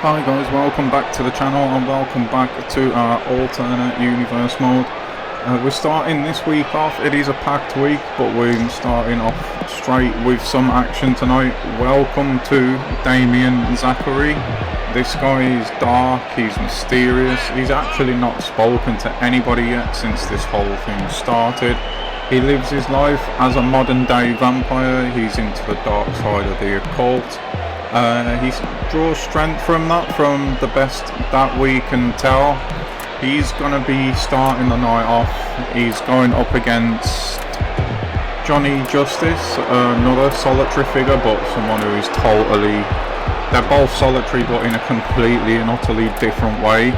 Hi guys, welcome back to the channel and welcome back to our alternate universe mode. We're starting this week off. It is a packed week, but we're starting off straight with some action tonight. Welcome to Damien Zachary. This guy is dark, he's mysterious, he's actually not spoken to anybody yet since this whole thing started. He lives his life as a modern day vampire. He's into the dark side of the occult. He draws strength from that, from the best that we can tell. He's going to be starting the night off. He's going up against Johnny Justice, another solitary figure, but someone who is totally... They're both solitary, but in a completely and utterly different way.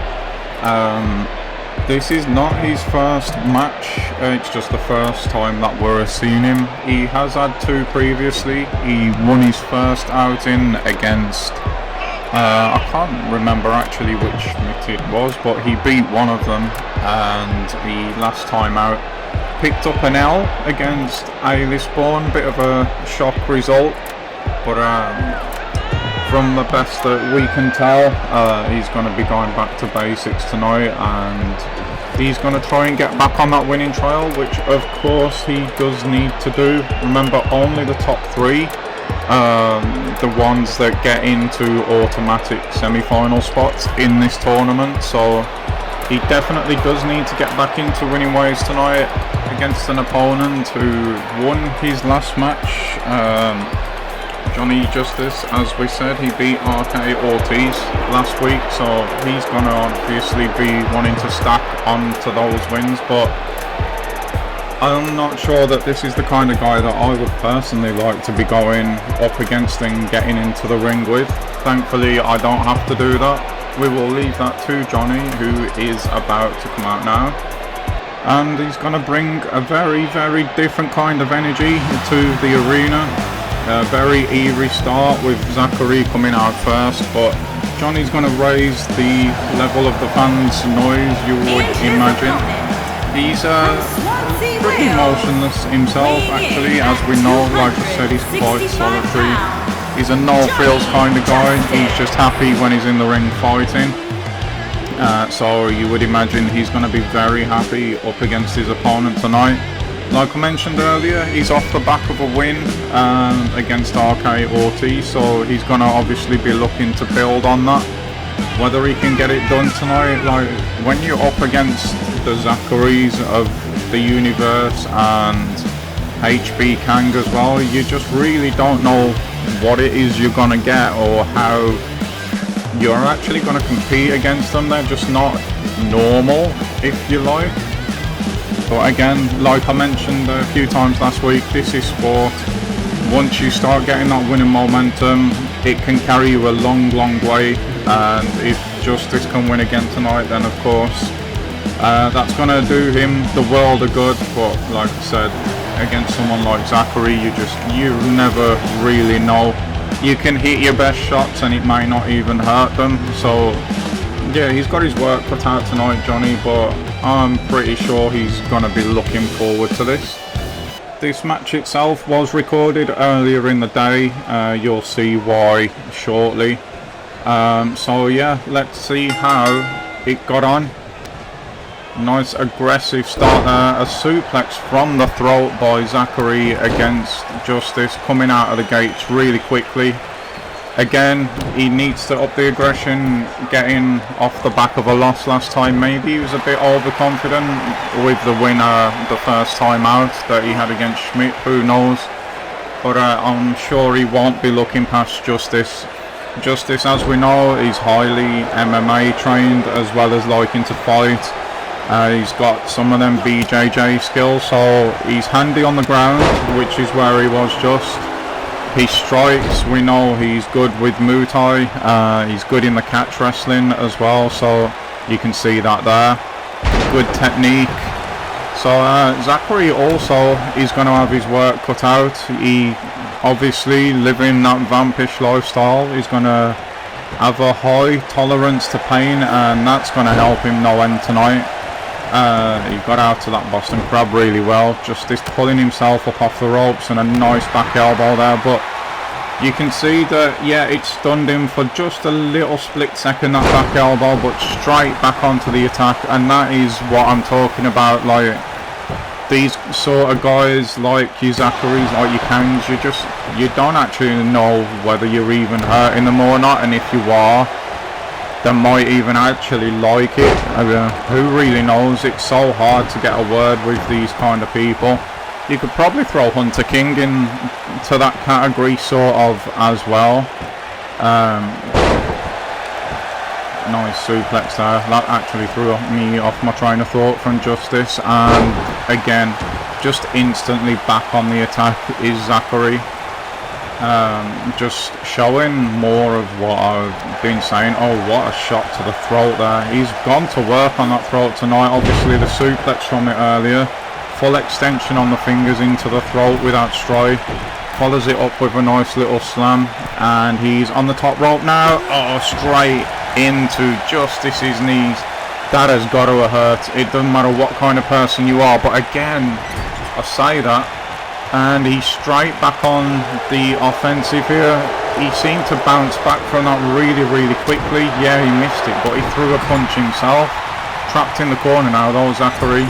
This is not his first match, it's just the first time that we're seeing him. He has had two previously. He won his first outing against, I can't remember actually which Schmidt it was, but he beat one of them, and he last time out picked up an L against A-Lisborn. Bit of a shock result, but from the best that we can tell, he's going to be going back to basics tonight, and he's going to try and get back on that winning trail, which of course he does need to do. Remember, only the top three, the ones that get into automatic semi-final spots in this tournament, so he definitely does need to get back into winning ways tonight against an opponent who won his last match. Johnny Justice, as we said, he beat RK Ortiz last week, so he's going to obviously be wanting to stack onto those wins, but I'm not sure that this is the kind of guy that I would personally like to be going up against and getting into the ring with. Thankfully, I don't have to do that. We will leave that to Johnny, who is about to come out now. And he's going to bring a very, very different kind of energy to the arena. A very eerie start with Zachary coming out first, but Johnny's going to raise the level of the fans' noise, you would imagine. He's pretty motionless himself, actually, as we know. Like I said, he's quite solitary. He's a no-frills kind of guy. He's just happy when he's in the ring fighting. So you would imagine he's going to be very happy up against his opponent tonight. Like I mentioned earlier, he's off the back of a win against RK Ortiz, so he's going to obviously be looking to build on that. Whether he can get it done tonight, like when you're up against the Zacharys of the universe and HB Kang as well, you just really don't know what it is you're going to get or how you're actually going to compete against them. They're just not normal, if you like. But again, like I mentioned a few times last week, this is sport. Once you start getting that winning momentum, it can carry you a long, long way. And if Justice can win again tonight, then of course, that's going to do him the world of good. But like I said, against someone like Zachary, you never really know. You can hit your best shots and it may not even hurt them. So yeah, he's got his work cut out tonight, Johnny, but I'm pretty sure he's going to be looking forward to this. This match itself was recorded earlier in the day. You'll see why shortly. So yeah, let's see how it got on. Nice aggressive start there. A suplex from the throat by Zachary against Justice, coming out of the gates really quickly. Again, he needs to up the aggression, getting off the back of a loss last time. Maybe he was a bit overconfident with the winner the first time out that he had against Schmidt, who knows. But I'm sure he won't be looking past Justice. Justice, as we know, is highly MMA trained as well as liking to fight. He's got some of them BJJ skills, so he's handy on the ground, which is where he was just. He strikes, we know he's good with Muay Thai, he's good in the catch wrestling as well, so you can see that there. Good technique. So Zachary also is going to have his work cut out. He obviously, living that vampish lifestyle, is going to have a high tolerance to pain, and that's going to help him no end tonight. He got out to that Boston Crab really well, just pulling himself up off the ropes and a nice back elbow there, but You can see that, yeah, it stunned him for just a little split second, that back elbow, but straight back onto the attack, and that is what I'm talking about. Like, these sort of guys, like you Zachary's, like you Kangs, you don't actually know whether you're even hurting them or not, and if you are, they might even actually like it. Who really knows? It's so hard to get a word with these kind of people. You could probably throw Hunter King into that category sort of as well. Nice suplex there. That actually threw me off my train of thought from Justice, and again, just instantly back on the attack is Zachary. Just showing more of what I've been saying. Oh, what a shot to the throat there. He's gone to work on that throat tonight. Obviously the suplex from it earlier, full extension on the fingers into the throat without strife, follows it up with a nice little slam, and he's on the top rope now. Oh, straight into Justice's knees. That has got to hurt. It doesn't matter what kind of person you are, but again, I say that, and he's straight back on the offensive here. He seemed to bounce back from that really, really quickly. Yeah, he missed it, but he threw a punch himself. Trapped in the corner now though, Zachary.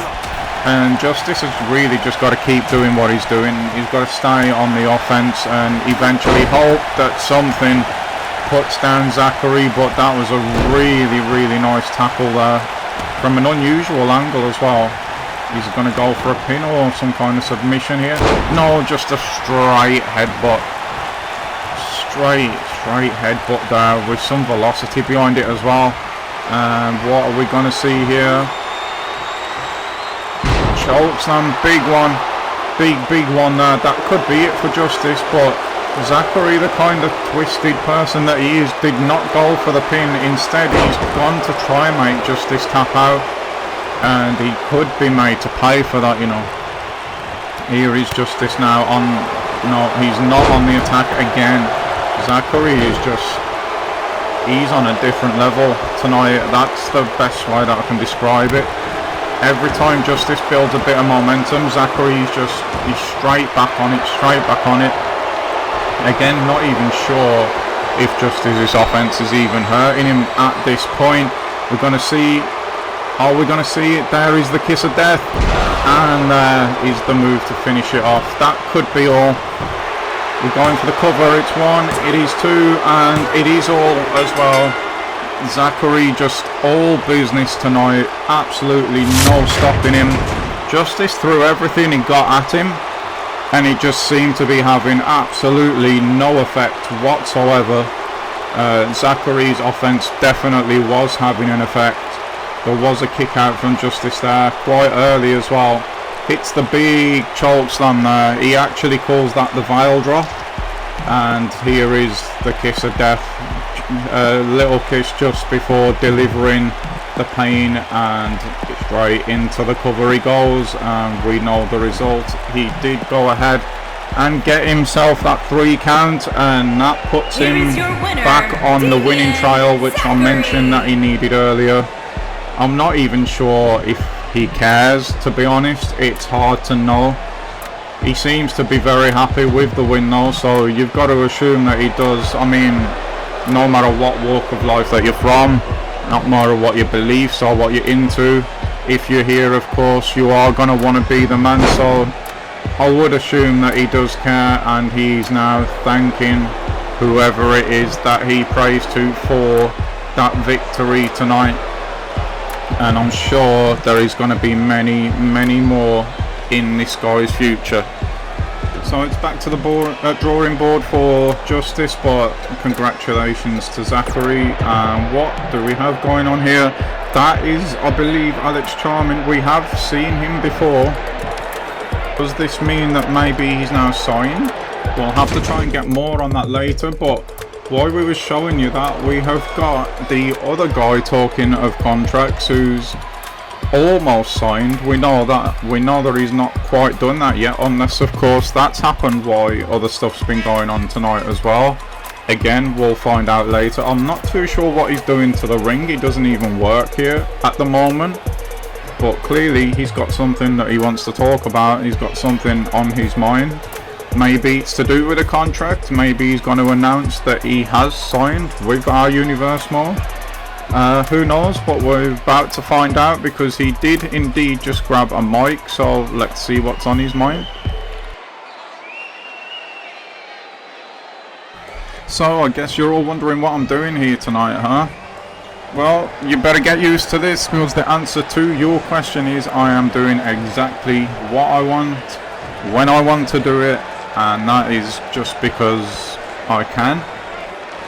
And Justice has really just got to keep doing what he's doing. He's got to stay on the offense and eventually hope that something puts down Zachary. But that was a really, really nice tackle there from an unusual angle as well. He's going to go for a pin or some kind of submission here. No, just a straight headbutt. Straight headbutt there with some velocity behind it as well. And what are we going to see here? Chokeslam, big one. Big one there. That could be it for Justice, but Zachary, the kind of twisted person that he is, did not go for the pin. Instead, he's gone to try and make Justice tap out. And he could be made to pay for that, you know. Here is Justice now on... No, he's not on the attack again. Zachary is just... He's on a different level tonight. That's the best way that I can describe it. Every time Justice builds a bit of momentum, Zachary is just... He's straight back on it, Again, not even sure if Justice's offense is even hurting him at this point. We're going to see... Are we going to see it? There is the kiss of death, and there is the move to finish it off. That could be all. We're going for the cover. It's 1, it is 2, and it is all as well. Zachary just all business tonight. Absolutely no stopping him. Justice threw everything he got at him, and it just seemed to be having absolutely no effect whatsoever. Zachary's offense definitely was having an effect. There was a kick out from Justice there quite early as well. Hits the big choke slam there. He actually calls that the vial drop. And here is the kiss of death. A little kiss just before delivering the pain, and straight into the cover he goes. And we know the result. He did go ahead and get himself that 3 count, and that puts him back on the winning trial, which I mentioned that he needed earlier. I'm not even sure if he cares, to be honest. It's hard to know. He seems to be very happy with the win though, so you've got to assume that he does. I mean, no matter what walk of life that you're from, no matter what your beliefs or what you're into, if you're here, of course, you are going to want to be the man. So I would assume that he does care, and he's now thanking whoever it is that he prays to for that victory tonight. And I'm sure there is going to be many, many more in this guy's future. So it's back to the drawing board for Justice, but congratulations to Zachary. What do we have going on here? That is, I believe, Alex Charming. We have seen him before. Does this mean that maybe he's now signed? We'll have to try and get more on that later, but while we were showing you that, we have got the other guy talking of contracts who's almost signed. We know that he's not quite done that yet, unless of course that's happened while other stuff's been going on tonight as well. Again, we'll find out later. I'm not too sure what he's doing to the ring. He doesn't even work here at the moment, but clearly he's got something that he wants to talk about. He's got something on his mind. Maybe it's to do with a contract. Maybe he's going to announce that he has signed with our universe mode. Who knows, but we're about to find out, because he did indeed just grab a mic, so let's see what's on his mind. So I guess you're all wondering what I'm doing here tonight, huh? Well, you better get used to this, because the answer to your question is I am doing exactly what I want, when I want to do it, and that is just because I can.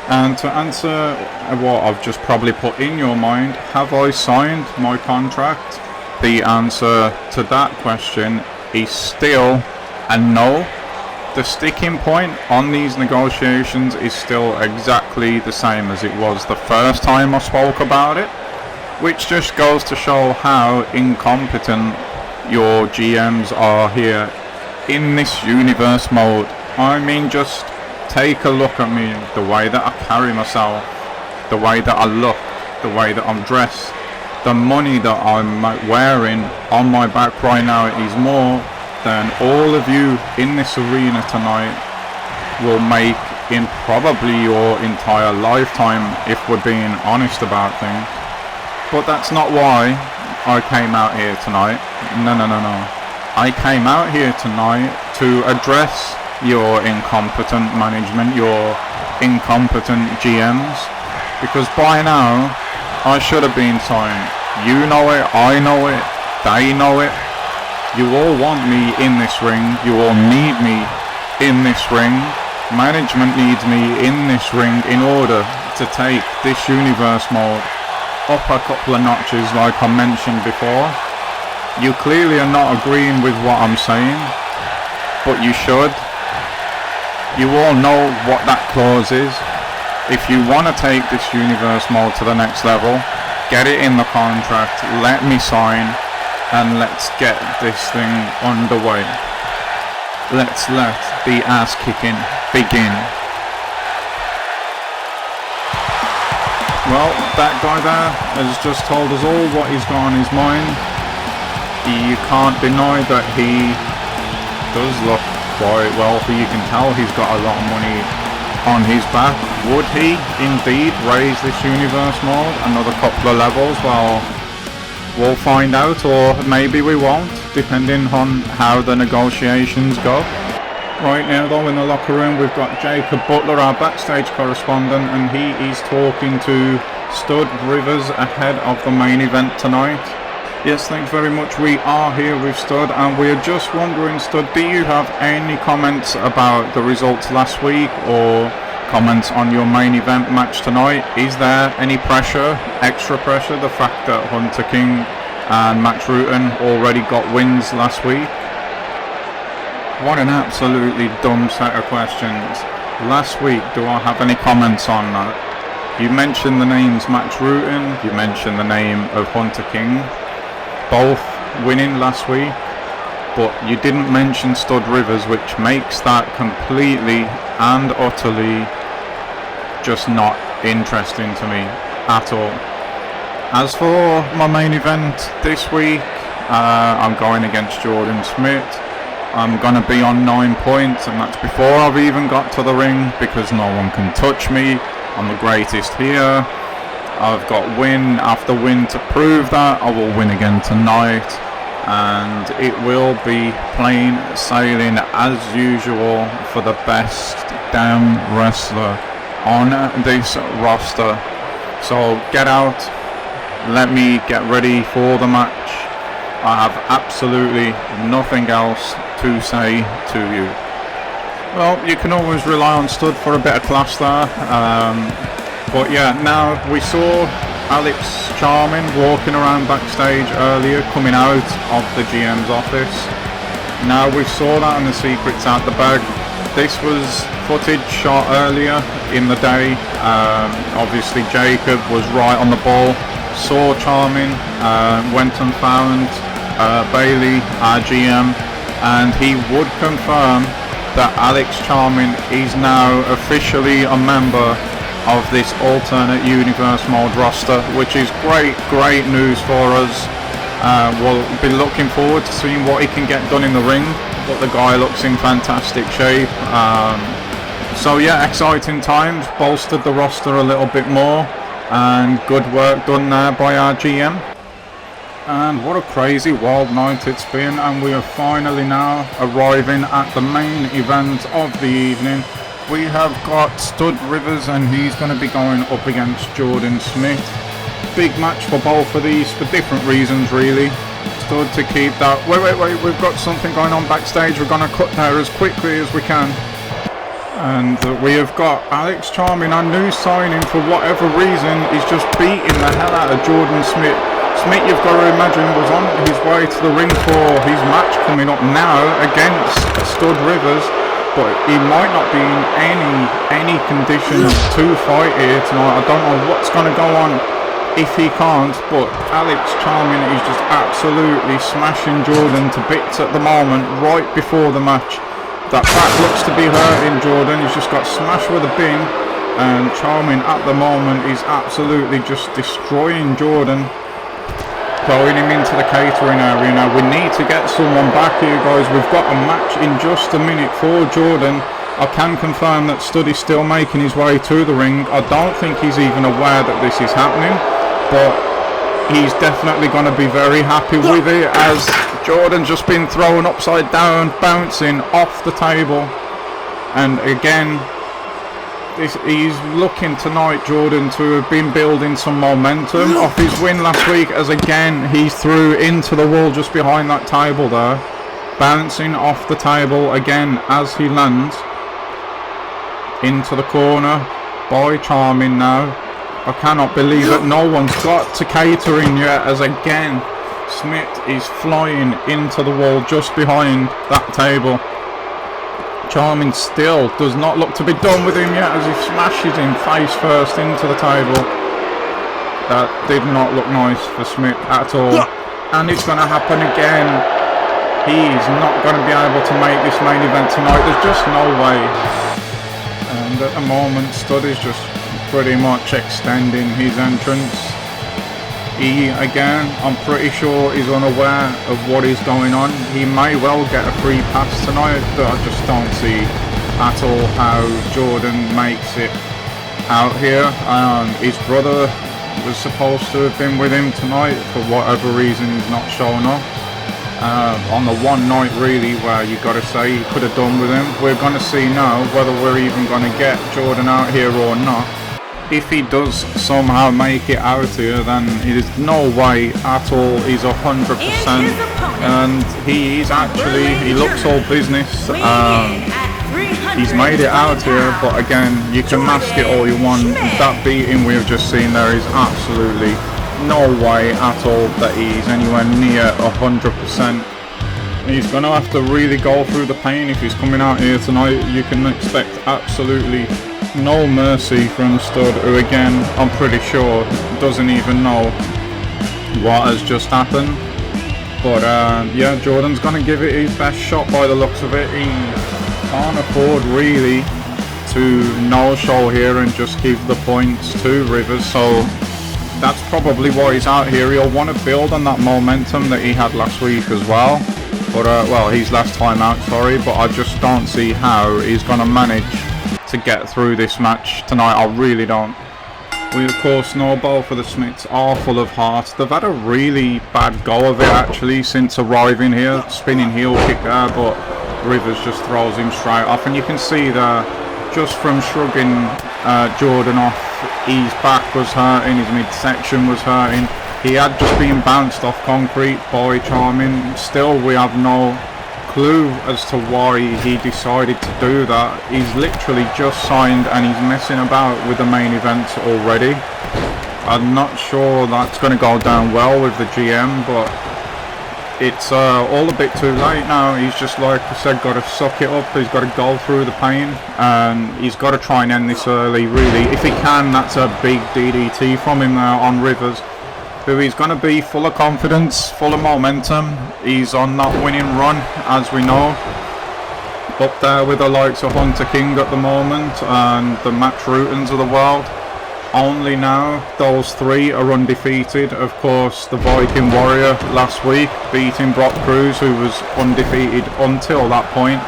And to answer what I've just probably put in your mind, have I signed my contract? The answer to that question is still a no. The sticking point on these negotiations is still exactly the same as it was the first time I spoke about it, which just goes to show how incompetent your GMs are here in this universe mode. I mean, just take a look at me, the way that I carry myself, the way that I look, the way that I'm dressed. The money that I'm wearing on my back right now is more than all of you in this arena tonight will make in probably your entire lifetime, if we're being honest about things. But that's not why I came out here tonight. No. I came out here tonight to address your incompetent management, your incompetent GMs, because by now I should have been signed. You know it, I know it, they know it. You all want me in this ring, you all need me in this ring. Management needs me in this ring in order to take this universe mode up a couple of notches, like I mentioned before. You clearly are not agreeing with what I'm saying, but you should. You all know what that clause is. If you want to take this universe mode to the next level, get it in the contract, let me sign, and let's get this thing underway. Let's let the ass kicking begin. Well, that guy there has just told us all what he's got on his mind. You can't deny that he does look quite wealthy. You can tell he's got a lot of money on his back. Would he indeed raise this universe mode another couple of levels? Well, we'll find out, or maybe we won't, depending on how the negotiations go. Right now though, in the locker room, we've got Jacob Butler, our backstage correspondent, and he is talking to Stud Rivers ahead of the main event tonight. Yes, thanks very much. We are here with Stud, and we're just wondering, Stud, do you have any comments about the results last week, or comments on your main event match tonight? Is there any pressure, extra pressure, the fact that Hunter King and Max Rutan already got wins last week? What an absolutely dumb set of questions. Last week, do I have any comments on that? You mentioned the names Max Rutan, you mentioned the name of Hunter King, both winning last week, but you didn't mention Stud Rivers, which makes that completely and utterly just not interesting to me at all. As for my main event this week, I'm going against Jordan Smith. I'm going to be on 9 points, and that's before I've even got to the ring, because no one can touch me. I'm the greatest here. I've got win after win to prove that. I will win again tonight, and it will be plain sailing as usual for the best damn wrestler on this roster. So get out, let me get ready for the match. I have absolutely nothing else to say to you. Well, you can always rely on Stud for a bit of class there. But yeah, now we saw Alex Charming walking around backstage earlier, coming out of the GM's office. Now we saw that and the secret's out the bag. This was footage shot earlier in the day. Obviously Jacob was right on the ball, saw Charming, went and found Bailey, our GM, and he would confirm that Alex Charming is now officially a member of this alternate universe mode roster, which is great news for us. We'll be looking forward to seeing what he can get done in the ring, but the guy looks in fantastic shape. So yeah, exciting times, bolstered the roster a little bit more, and good work done there by our GM. And what a crazy wild night it's been, and we are finally now arriving at the main event of the evening. We have got Stud Rivers, and he's going to be going up against Jordan Smith. Big match for both of these for different reasons really. Stud to keep that. Wait, we've got something going on backstage. We're going to cut there as quickly as we can. And we have got Alex Charming, our new signing, for whatever reason, he's just beating the hell out of Jordan Smith. Smith, you've got to imagine, was on his way to the ring for his match coming up now against Stud Rivers, but he might not be in any conditions to fight here tonight. I don't know what's going to go on if he can't, but Alex Charming is just absolutely smashing Jordan to bits at the moment, right before the match. That back looks to be hurting Jordan. He's just got smashed with a bin, and Charming at the moment is absolutely just destroying Jordan, throwing him into the catering area. Now we need to get someone back here, guys. We've got a match in just a minute for Jordan. I can confirm that Stud is still making his way to the ring. I don't think he's even aware that this is happening, but he's definitely going to be very happy with it, as Jordan's just been thrown upside down, bouncing off the table. And again, he's looking tonight, Jordan, to have been building some momentum off his win last week, as again he's through into the wall just behind that table there, bouncing off the table again as he lands into the corner by Charming now. I cannot believe that no one's got to catering yet, as again Smith is flying into the wall just behind that table. Charming still does not look to be done with him yet, as he smashes him face first into the table. That did not look nice for Smith at all, and it's going to happen again. He's not going to be able to make this main event tonight. There's just no way. And at the moment, Stud is just pretty much extending his entrance. He, again, I'm pretty sure is unaware of what is going on. He may well get a free pass tonight, but I just don't see at all how Jordan makes it out here. His brother was supposed to have been with him tonight. For whatever reason, he's not showing up. On the one night really where you got to say he could have done with him. We're going to see now whether we're even going to get Jordan out here or not. If he does somehow make it out here, then it is no way at all he's 100%, and he's actually, he looks all business. He's made it out here, but again, you can mask it all you want. That beating we've just seen there is absolutely no way at all that he's anywhere near 100%. He's going to have to really go through the pain if he's coming out here tonight. You can expect absolutely no mercy from Stud, who again, I'm pretty sure doesn't even know what has just happened. But yeah, Jordan's going to give it his best shot by the looks of it. He can't afford really to no-show here and just give the points to Rivers, so that's probably why he's out here. He'll want to build on that momentum that he had last week as well. But well, his last time out, sorry, but I just don't see how he's going to manage to get through this match tonight. I really don't. We of course know both of the Smiths are full of heart. They've had a really bad go of it actually since arriving here. Spinning heel kick there, but Rivers just throws him straight off, and you can see there, just from shrugging Jordan off, his back was hurting, his midsection was hurting. He had just been bounced off concrete by Charming. Still, we have no clue as to why he decided to do that. He's literally just signed and he's messing about with the main events already. I'm not sure that's going to go down well with the GM, but it's all a bit too late now. He's just, like I said, got to suck it up. He's got to go through the pain, and he's got to try and end this early, really. If he can, that's a big DDT from him now on Rivers, who is going to be full of confidence, full of momentum. He's on that winning run, as we know. Up there with the likes of Hunter King at the moment, and the Matt Rutons of the world. only now those 3 are undefeated. Of course, the Viking Warrior last week beating Brock Cruz, who was undefeated until that point.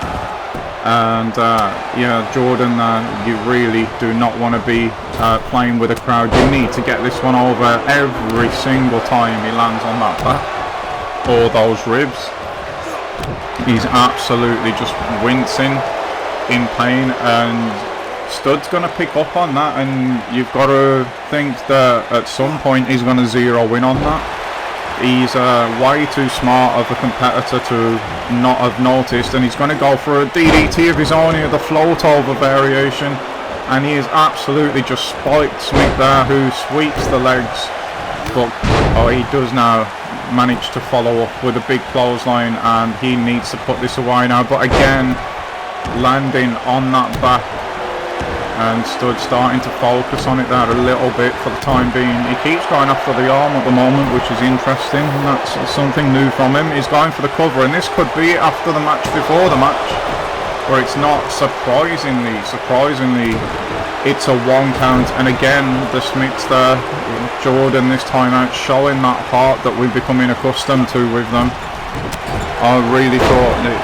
And yeah, Jordan, you really do not want to be playing with a crowd. You need to get this one over every single time he lands on that back or those ribs. He's absolutely just wincing in pain, and Stud's going to pick up on that, and you've got to think that at some point he's going to zero in on that. He's way too smart of a competitor to not have noticed, and he's going to go for a DDT of his own here, the float over variation, and he has absolutely just spiked Smith there, who sweeps the legs, but he does now manage to follow up with a big clothesline, and he needs to put this away now, but again landing on that back, and Stud starting to focus on it there a little bit for the time being. He keeps going after the arm at the moment, which is interesting. That's something new from him. He's going for the cover, and this could be after the match, before the match, where it's not. Surprisingly, it's a 1 count, and again the Smiths there, Jordan this time out, showing that heart that we're becoming accustomed to with them. I really thought that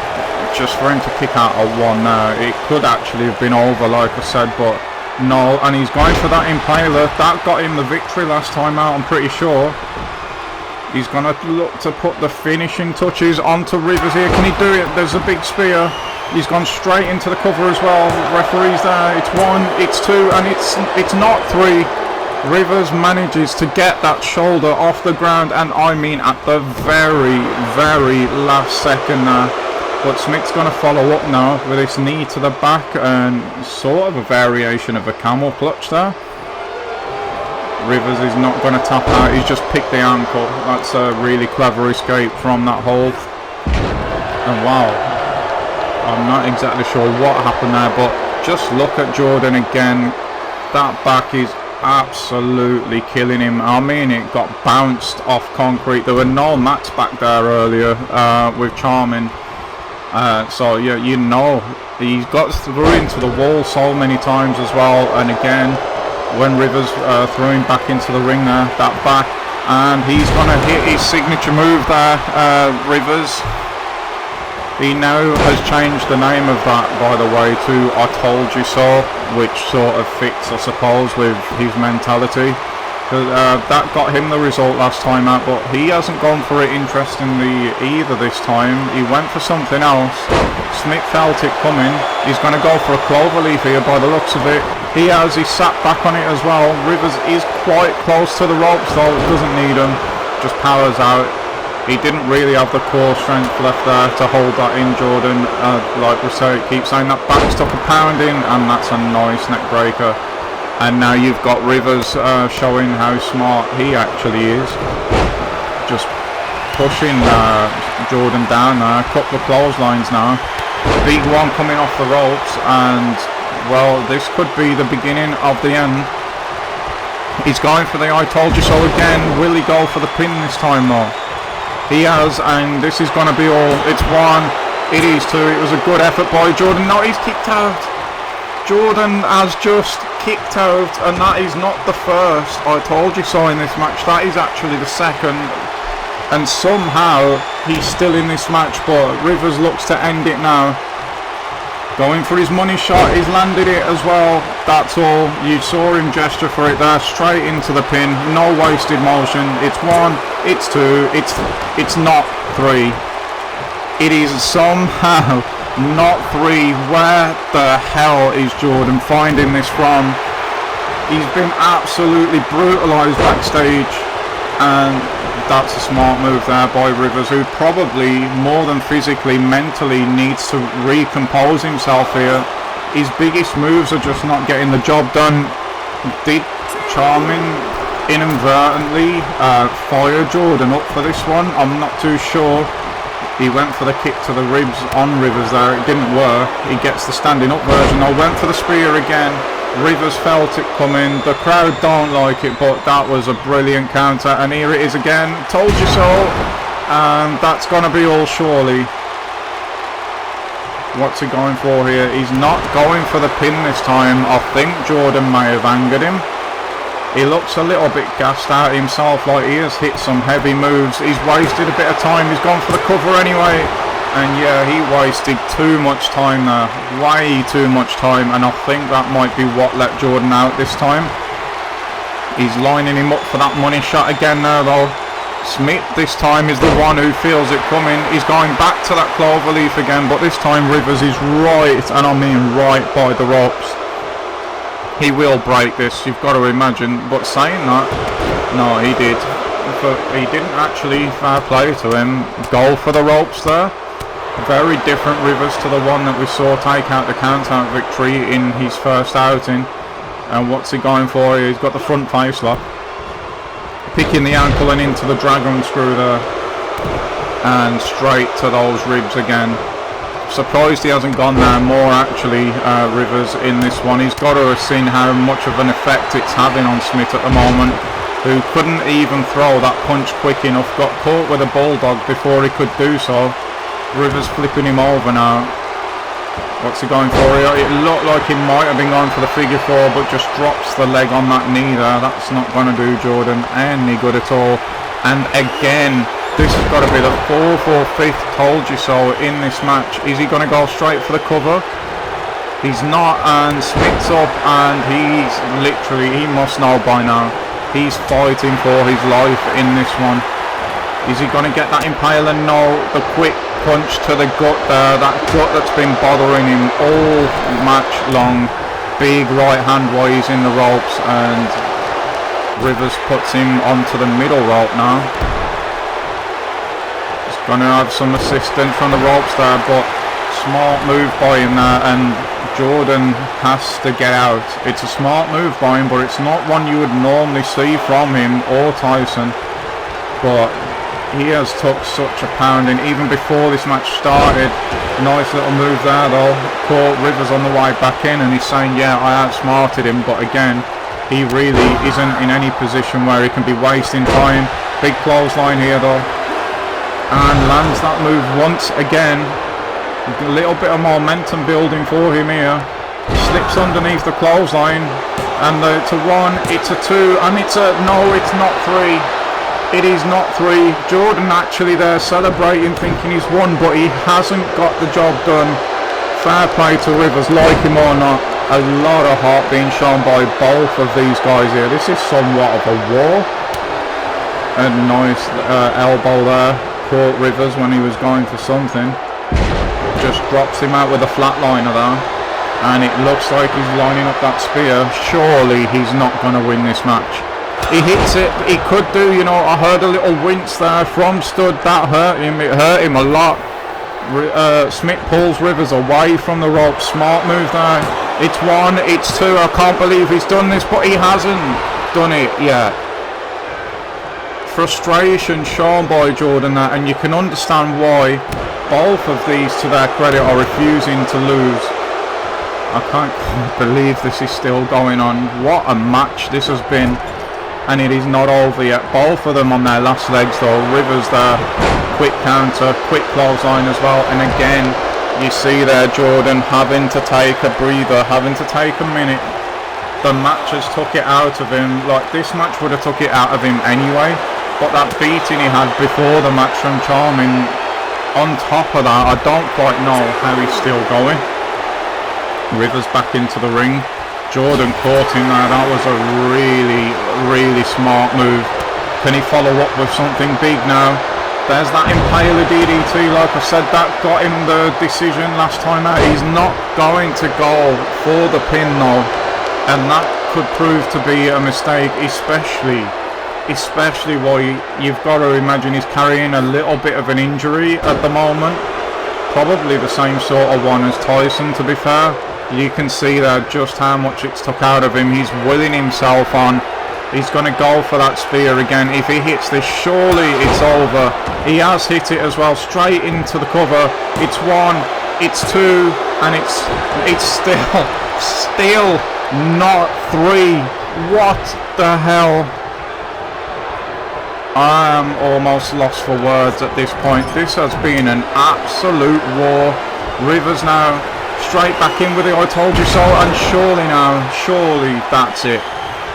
just for him to kick out a 1 now, it could actually have been over, like I said, but no, and he's going for that impaler. That got him the victory last time out, I'm pretty sure. He's going to look to put the finishing touches onto Rivers here. Can he do it? There's a big spear. He's gone straight into the cover as well. Referee's there. It's 1, it's 2, and it's not 3. Rivers manages to get that shoulder off the ground, and I mean at the very, very last second there. But Smith's going to follow up now with this knee to the back and sort of a variation of a camel clutch there. Rivers is not going to tap out, he's just picked the ankle. That's a really clever escape from that hold. And wow, I'm not exactly sure what happened there, but just look at Jordan again. That back is absolutely killing him. I mean, it got bounced off concrete. There were no mats back there earlier with Charming. So yeah, you know, he's got through into the wall so many times as well, and again when Rivers threw him back into the ring there, that back, and he's going to hit his signature move there, Rivers. He now has changed the name of that, by the way, to I Told You So, which sort of fits, I suppose, with his mentality. That got him the result last time out, but he hasn't gone for it interestingly either this time. He went for something else. Smith felt it coming. He's going to go for a cloverleaf here by the looks of it. He sat back on it as well. Rivers is quite close to the ropes though, doesn't need him, just powers out. He didn't really have the core strength left there to hold that in, Jordan. Like we say, keep saying, that back's took a pounding, and that's a nice neck breaker. And now you've got Rivers showing how smart he actually is. Just pushing Jordan down there. A couple of clotheslines now. Big one coming off the ropes, and well, this could be the beginning of the end. He's going for the I Told You So again. Will he go for the pin this time though? He has, and this is going to be all. It's 1, it is 2. It was a good effort by Jordan. No, he's kicked out. Jordan has just kicked out, and that is not the first I Told You So in this match. That is actually the second, and somehow he's still in this match, but Rivers looks to end it now. Going for his money shot, he's landed it as well. That's all. You saw him gesture for it there, straight into the pin. No wasted motion. It's 1, it's 2, it's not 3. It is somehow not 3. Where the hell is Jordan finding this from? He's been absolutely brutalised backstage, and that's a smart move there by Rivers, who probably more than physically, mentally needs to recompose himself here. His biggest moves are just not getting the job done. Did Charming inadvertently fire Jordan up for this one? I'm not too sure. He went for the kick to the ribs on Rivers there. It didn't work. He gets the standing up version. I went for the spear again. Rivers felt it coming. The crowd don't like it, but that was a brilliant counter. And here it is again. Told you so. And that's going to be all surely. What's he going for here? He's not going for the pin this time. I think Jordan may have angered him. He looks a little bit gassed out himself, like he has hit some heavy moves. He's wasted a bit of time. He's gone for the cover anyway. And yeah, he wasted too much time there. Way too much time. And I think that might be what let Jordan out this time. He's lining him up for that money shot again now though. Smith this time is the one who feels it coming. He's going back to that cloverleaf again, but this time Rivers is right, and I mean right by the ropes. He will break this, you've got to imagine, but saying that, no, he did. But he didn't actually, fair play to him, go for the ropes there. Very different Rivers to the one that we saw take out the count-out victory in his first outing. And what's he going for? He's got the front face lock. Picking the ankle and into the dragon screw there. And straight to those ribs again. Surprised he hasn't gone there more actually, Rivers, in this one. He's got to have seen how much of an effect it's having on Smith at the moment, who couldn't even throw that punch quick enough. Got caught with a bulldog before he could do so. Rivers flipping him over now. What's he going for here? It looked like he might have been going for the figure four, but just drops the leg on that knee there. That's not going to do Jordan any good at all. And again, this has got to be the 4th or 5th told you so in this match. Is he going to go straight for the cover? He's not, and Smith's up, and he's literally, he must know by now, he's fighting for his life in this one. Is he going to get that impaler? No, the quick punch to the gut there, that gut that's been bothering him all match long. Big right hand while he's in the ropes, and Rivers puts him onto the middle rope now. He's going to have some assistance from the ropes there, but smart move by him there, and Jordan has to get out. It's a smart move by him, but it's not one you would normally see from him or Tyson. But he has took such a pounding even before this match started. Nice little move there though. Caught Rivers on the way back in, and he's saying, yeah, I outsmarted him, but again, he really isn't in any position where he can be wasting time. Big clothesline here though, and lands that move once again. A little bit of momentum building for him here. Slips underneath the clothesline, and it's a 1, it's a 2, and it's a, no, it's not 3. It is not 3. Jordan actually there celebrating, thinking he's won, but he hasn't got the job done. Fair play to Rivers, like him or not. A lot of heart being shown by both of these guys here. This is somewhat of a war. A nice elbow there. Caught Rivers when he was going for something. Just drops him out with a flatliner there. And it looks like he's lining up that spear. Surely he's not going to win this match. He hits it, he could do, you know, I heard a little wince there from Stud, that hurt him, it hurt him a lot. Smith pulls Rivers away from the rope, smart move there. It's 1, it's 2, I can't believe he's done this, but he hasn't done it yet. Frustration shown by Jordan there, and you can understand why both of these, to their credit, are refusing to lose. I can't believe this is still going on. What a match this has been. And it is not over yet. Both of them on their last legs though. Rivers there, quick counter, quick clothesline as well. And again, you see there Jordan having to take a breather, having to take a minute. The match has took it out of him. Like, this match would have took it out of him anyway. But that beating he had before the match from Charming, on top of that, I don't quite know how he's still going. Rivers back into the ring. Jordan caught him there. That was a really, really smart move. Can he follow up with something big now? There's that impaler DDT, like I said, that got him the decision last time out. He's not going to go for the pin though, and that could prove to be a mistake, especially while you've got to imagine he's carrying a little bit of an injury at the moment. Probably the same sort of one as Tyson, to be fair. You can see there just how much it's took out of him. He's willing himself on. He's going to go for that spear again. If he hits this, surely it's over. He has hit it as well, straight into the cover. It's 1, it's 2, and it's still not 3. What the hell? I am almost lost for words at this point. This has been an absolute war. Rivers now straight back in with it, I told you so, and surely now, surely that's it.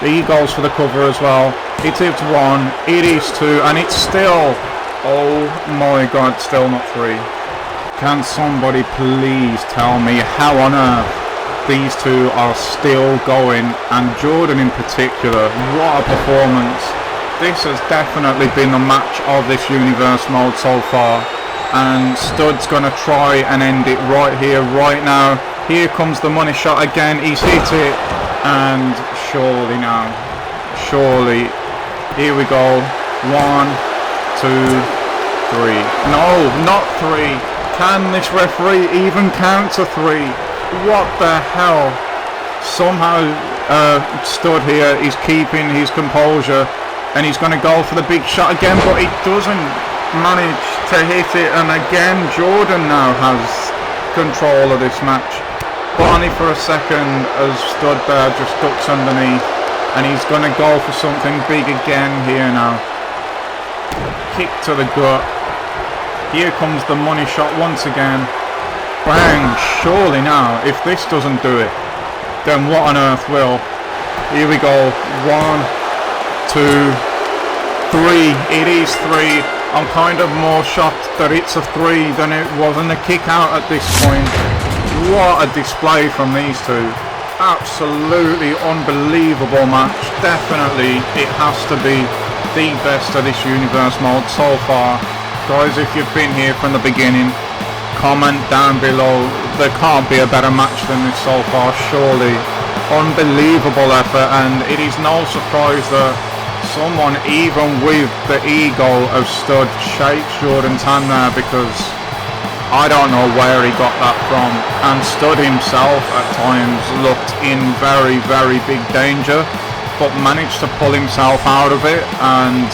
He goes for the cover as well. It is 1, it is 2, and it's still, oh my god, still not 3. Can somebody please tell me how on earth these two are still going? And Jordan in particular, what a performance. This has definitely been the match of this universe mode so far. And Stud's going to try and end it right here, right now. Here comes the money shot again. He's hit it. And surely now, surely. Here we go. 1, 2, 3. No, not 3. Can this referee even count to 3? What the hell? Somehow Stud here is keeping his composure, and he's going to go for the big shot again, but he doesn't manage to hit it. And again, Jordan now has control of this match, but only for a second, as Stud there just ducks underneath. And he's going to go for something big again here now. Kick to the gut. Here comes the money shot once again. Bang! Surely now, if this doesn't do it, then what on earth will? Here we go. 1, 2, 3. It is 3. I'm kind of more shocked that it's a 3 than it wasn't a kick out at this point. What a display from these two. Absolutely unbelievable match. Definitely it has to be the best of this universe mode so far. Guys, if you've been here from the beginning, comment down below. There can't be a better match than this so far, surely. Unbelievable effort, and it is no surprise that someone even with the ego of Stud shakes Jordan's hand there, because I don't know where he got that from. And Stud himself at times looked in very, very big danger, but managed to pull himself out of it, and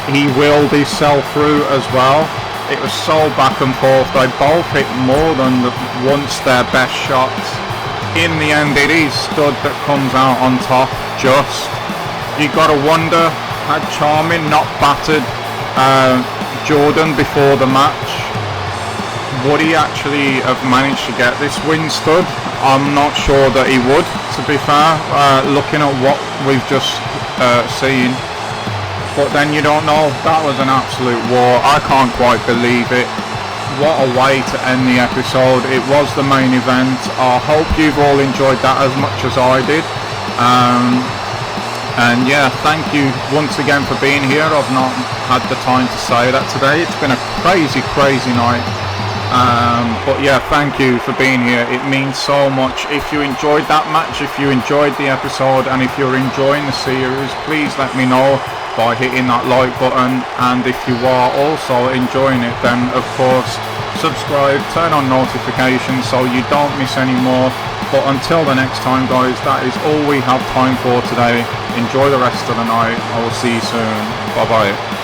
he willed himself through as well. It was so back and forth. They both hit more than once their best shots. In the end, it is Stud that comes out on top. Just, you gotta wonder, had Charming not battered Jordan before the match, would he actually have managed to get this win, Stud? I'm not sure that he would, to be fair, looking at what we've just seen. But then you don't know. That was an absolute war. I can't quite believe it. What a way to end the episode. It was the main event. I hope you've all enjoyed that as much as I did. And yeah, thank you once again for being here. I've not had the time to say that today. It's been a crazy, crazy night. But yeah, thank you for being here. It means so much. If you enjoyed that match, if you enjoyed the episode, and if you're enjoying the series, please let me know by hitting that like button. And if you are also enjoying it, then of course subscribe, turn on notifications so you don't miss any more. But until the next time, guys, that is all we have time for today. Enjoy the rest of the night. I will see you soon. Bye bye.